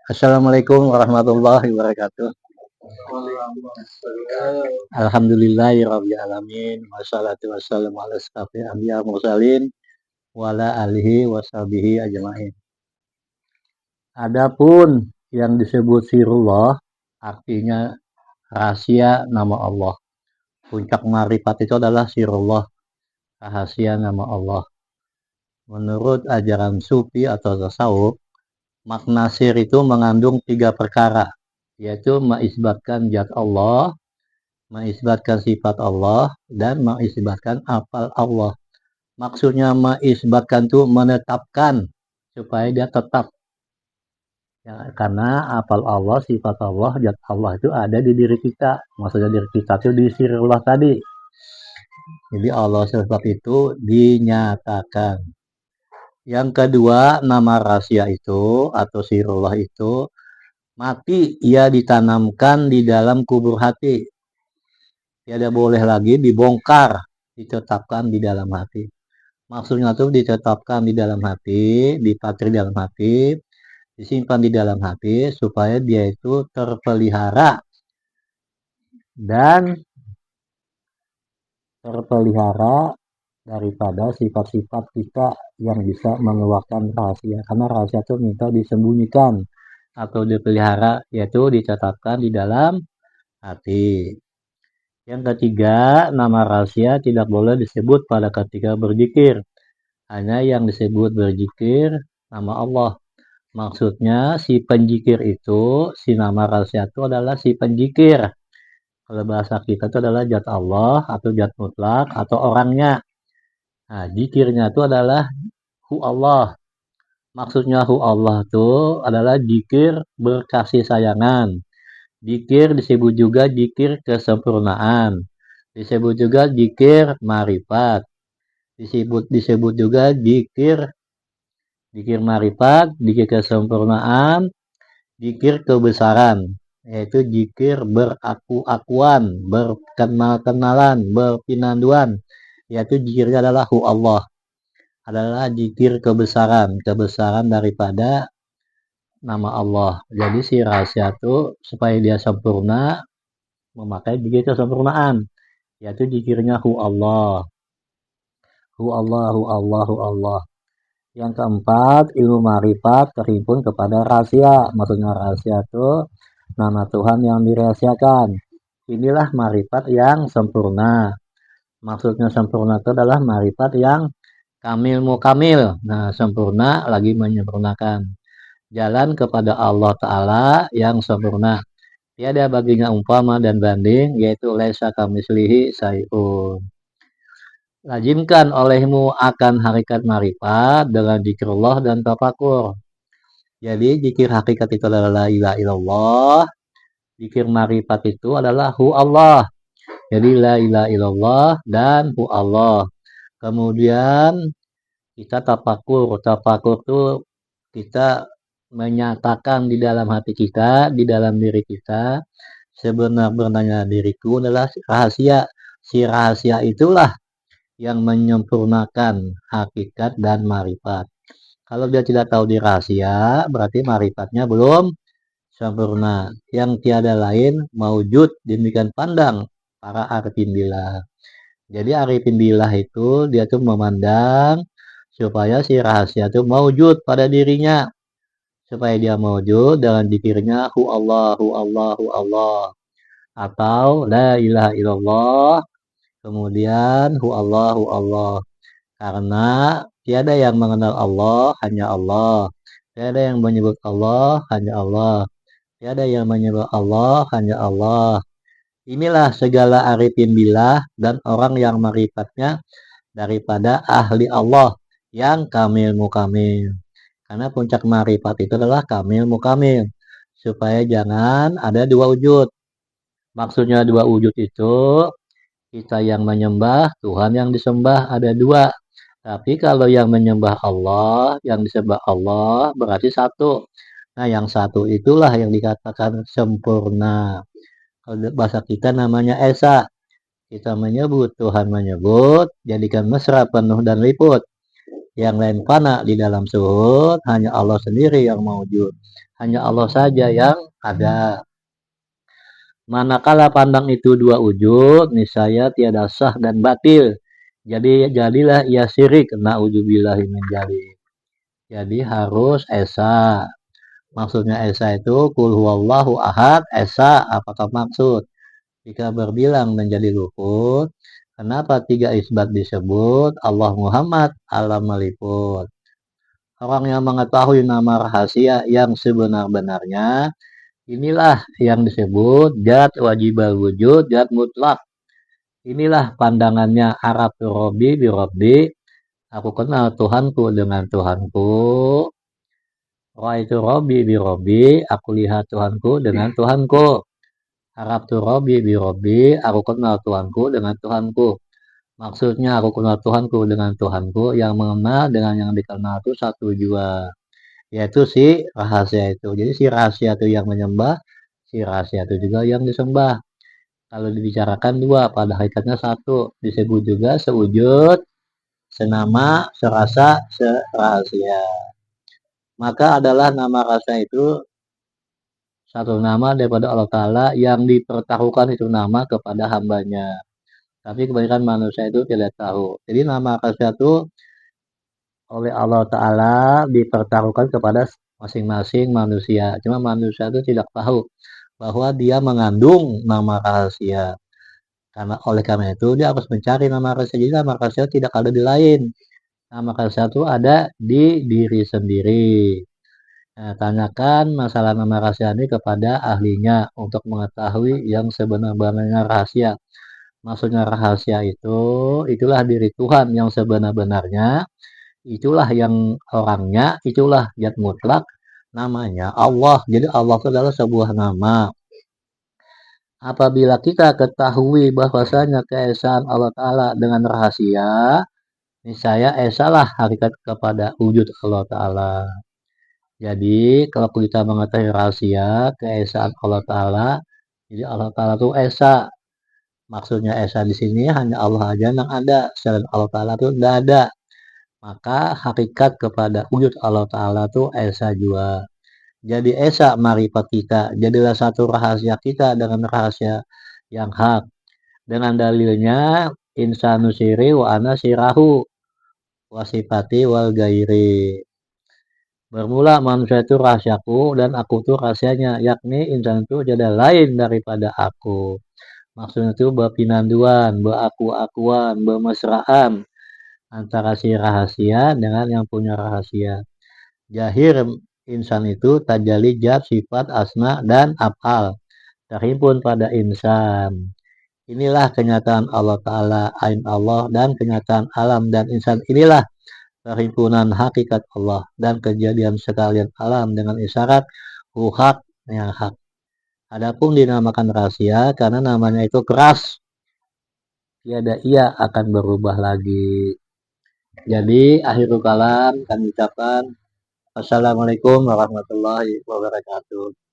Assalamualaikum warahmatullahi wabarakatuh. Alhamdulillahirabbil alamin wassalatu wassalamu ala asyrofil anbiya'i wal mursalin wa ala alihi washabihi ajmain. Adapun yang disebut sirullah artinya rahasia nama Allah. Puncak marifat itu adalah sirullah, rahasia nama Allah. Menurut ajaran sufi atau tasawuf, makna sir itu mengandung 3 perkara, yaitu mengisbatkan zat Allah, mengisbatkan sifat Allah, dan mengisbatkan afal Allah. Maksudnya mengisbatkan itu menetapkan supaya dia tetap. Ya, karena afal Allah, sifat Allah, zat Allah itu ada di diri kita. Maksudnya diri kita itu di sirullah tadi. Jadi Allah sifat itu dinyatakan. Yang kedua, nama rahasia itu atau sirullah itu mati ia ditanamkan di dalam kubur hati. Tidak boleh lagi dibongkar, ditetapkan di dalam hati. Maksudnya itu ditetapkan di dalam hati, dipatri di dalam hati, disimpan di dalam hati supaya dia itu terpelihara dan daripada sifat-sifat kita yang bisa mengeluarkan rahasia. Karena rahasia itu minta disembunyikan atau dipelihara, yaitu ditetapkan di dalam hati. Yang ketiga, nama rahasia tidak boleh disebut pada ketika berzikir. Hanya yang disebut berzikir nama Allah. Maksudnya si penjikir itu, si nama rahasia itu adalah si penjikir. Kalau bahasa kita itu adalah zat Allah atau zat mutlak atau orangnya. Nah, zikirnya itu adalah hu Allah. Maksudnya hu Allah itu adalah zikir berkasih sayangan. Zikir disebut juga zikir kesempurnaan. Disebut juga zikir marifat. Disebut juga zikir marifat, zikir kesempurnaan, zikir kebesaran, yaitu zikir beraku-akuan, berkenal-kenalan, berpinanduan, yaitu zikirnya adalah hu Allah. Adalah zikir kebesaran daripada nama Allah. Jadi si rahasia itu supaya dia sempurna memakai zikir kesempurnaan, yaitu zikirnya hu Allah. Hu Allah, hu Allah, hu Allah. Yang keempat, ilmu marifat terhimpun kepada rahasia. Maksudnya rahasia itu nama Tuhan yang dirahasiakan. Inilah marifat yang sempurna. Maksudnya sempurna itu adalah marifat yang kamil mukamil. Nah, sempurna lagi menyempurnakan. Jalan kepada Allah Ta'ala yang sempurna. Tiada baginya umpama dan banding, yaitu laisa kamislihi syai'un. Lazimkan olehmu akan hakikat marifat dengan zikrullah dan tafakur. Jadi zikir hakikat itu adalah la ilaha illallah. Zikir marifat itu adalah hu Allah. Jadi la ilaha illallah dan hu Allah. Kemudian kita tafakur. Tafakur itu kita menyatakan di dalam hati kita, di dalam diri kita, sebenar-benarnya diriku adalah rahasia. Si rahasia itulah yang menyempurnakan hakikat dan marifat. Kalau dia tidak tahu di rahasia, berarti marifatnya belum sempurna. Yang tiada lain maujud demikian pandang para arifin billah. Jadi arifin billah itu dia tuh memandang supaya si rahasia itu maujud pada dirinya. Supaya dia maujud dengan zikirnya hu Allah, hu Allah, hu Allah. Atau la ilaha illallah. Kemudian hu Allah, hu Allah. Karena tiada yang mengenal Allah, hanya Allah. Tiada yang menyebut Allah, hanya Allah. Tiada yang menyebut Allah, hanya Allah. Inilah segala arifin billah dan orang yang marifatnya daripada ahli Allah yang kamil mukamil. Karena puncak marifat itu adalah kamil mukamil. Supaya jangan ada dua wujud. Maksudnya dua wujud itu kita yang menyembah, Tuhan yang disembah ada dua. Tapi kalau yang menyembah Allah, yang disembah Allah berarti satu. Nah, yang satu itulah yang dikatakan sempurna. Kalau bahasa kita namanya Esa. Kita menyebut, Tuhan menyebut, jadikan mesra penuh dan liput. yang lain fana di dalam suhud, hanya Allah sendiri yang maujud, hanya Allah saja yang ada. Manakala pandang itu dua wujud, niscaya tiada sah dan batil. Jadi jadilah ia syirik, na'udzubillahi min dzalik. Jadi harus esa. Maksudnya esa itu kul huwallahu ahad, esa apakah maksud? Jika berbilang menjadi luput, kenapa tiga isbat disebut? Allah Muhammad alam meliput. Orang yang mengetahui nama rahasia yang sebenar-benarnya, inilah yang disebut zat wajibal wujud, zat mutlak. Inilah pandangannya Arab Robi bi Robbi. Aku kenal Tuhanku dengan Tuhanku. Itu Robi bi Robbi. Aku lihat Tuhanku dengan Tuhanku. Arab tu Robi bi Robbi. Aku kenal Tuhanku dengan Tuhanku. Maksudnya aku kenal Tuhanku dengan Tuhanku. Yang mengenal dengan yang dikenal itu satu jua. Yaitu si rahasia itu. Jadi si rahasia itu yang menyembah. Si rahasia itu juga yang disembah. Kalau dibicarakan dua, pada hakikatnya satu. Disebut juga sewujud, senama, serasa, serahasia. Maka adalah nama rasa itu satu nama daripada Allah Ta'ala yang dipertaruhkan itu nama kepada hambanya. Tapi kebanyakan manusia itu tidak tahu. Jadi nama rasa itu oleh Allah Ta'ala dipertaruhkan kepada masing-masing manusia. Cuma manusia itu tidak tahu bahwa dia mengandung nama rahasia. Karena itu dia harus mencari nama rahasia. Jadi nama rahasia tidak ada di lain. Nama rahasia itu ada di diri sendiri. Nah, tanyakan masalah nama rahasia ini kepada ahlinya untuk mengetahui yang sebenar-benarnya rahasia. Maksudnya rahasia itu, itulah diri Tuhan yang sebenar-benarnya. Itulah yang orangnya, itulah zat mutlak, namanya Allah. Jadi Allah itu adalah sebuah nama. Apabila kita ketahui bahwasanya keesaan Allah Ta'ala dengan rahasia, niscaya esalah hakikat kepada wujud Allah Ta'ala. Jadi kalau kita mengetahui rahasia keesaan Allah Ta'ala, jadi Allah Ta'ala itu esa. Maksudnya esa di sini hanya Allah aja yang ada, selain Allah Ta'ala itu tidak ada. Maka hakikat kepada wujud Allah Ta'ala itu esa juga. Jadi esa marifat kita, jadilah satu rahasia kita dengan rahasia yang hak. Dengan dalilnya insanu siri wa ana sirahu wasifati wal gairi. Bermula manusia itu rahasiaku dan aku itu rahasianya, yakni insan itu jadi lain daripada aku. Maksudnya itu berpinanduan, beraku-akuan, bermesraan antara si rahasia dengan yang punya rahasia. Jahir insan itu tajali jab sifat asma dan af'al terhimpun pada insan. Inilah kenyataan Allah Ta'ala, ain Allah, dan kenyataan alam dan insan. Inilah perhimpunan hakikat Allah dan kejadian sekalian alam dengan isyarat hak yang hak. Adapun dinamakan rahasia karena namanya itu keras, tiada ia akan berubah lagi. Jadi akhirul kalam kami ucapkan Assalamualaikum warahmatullahi wabarakatuh.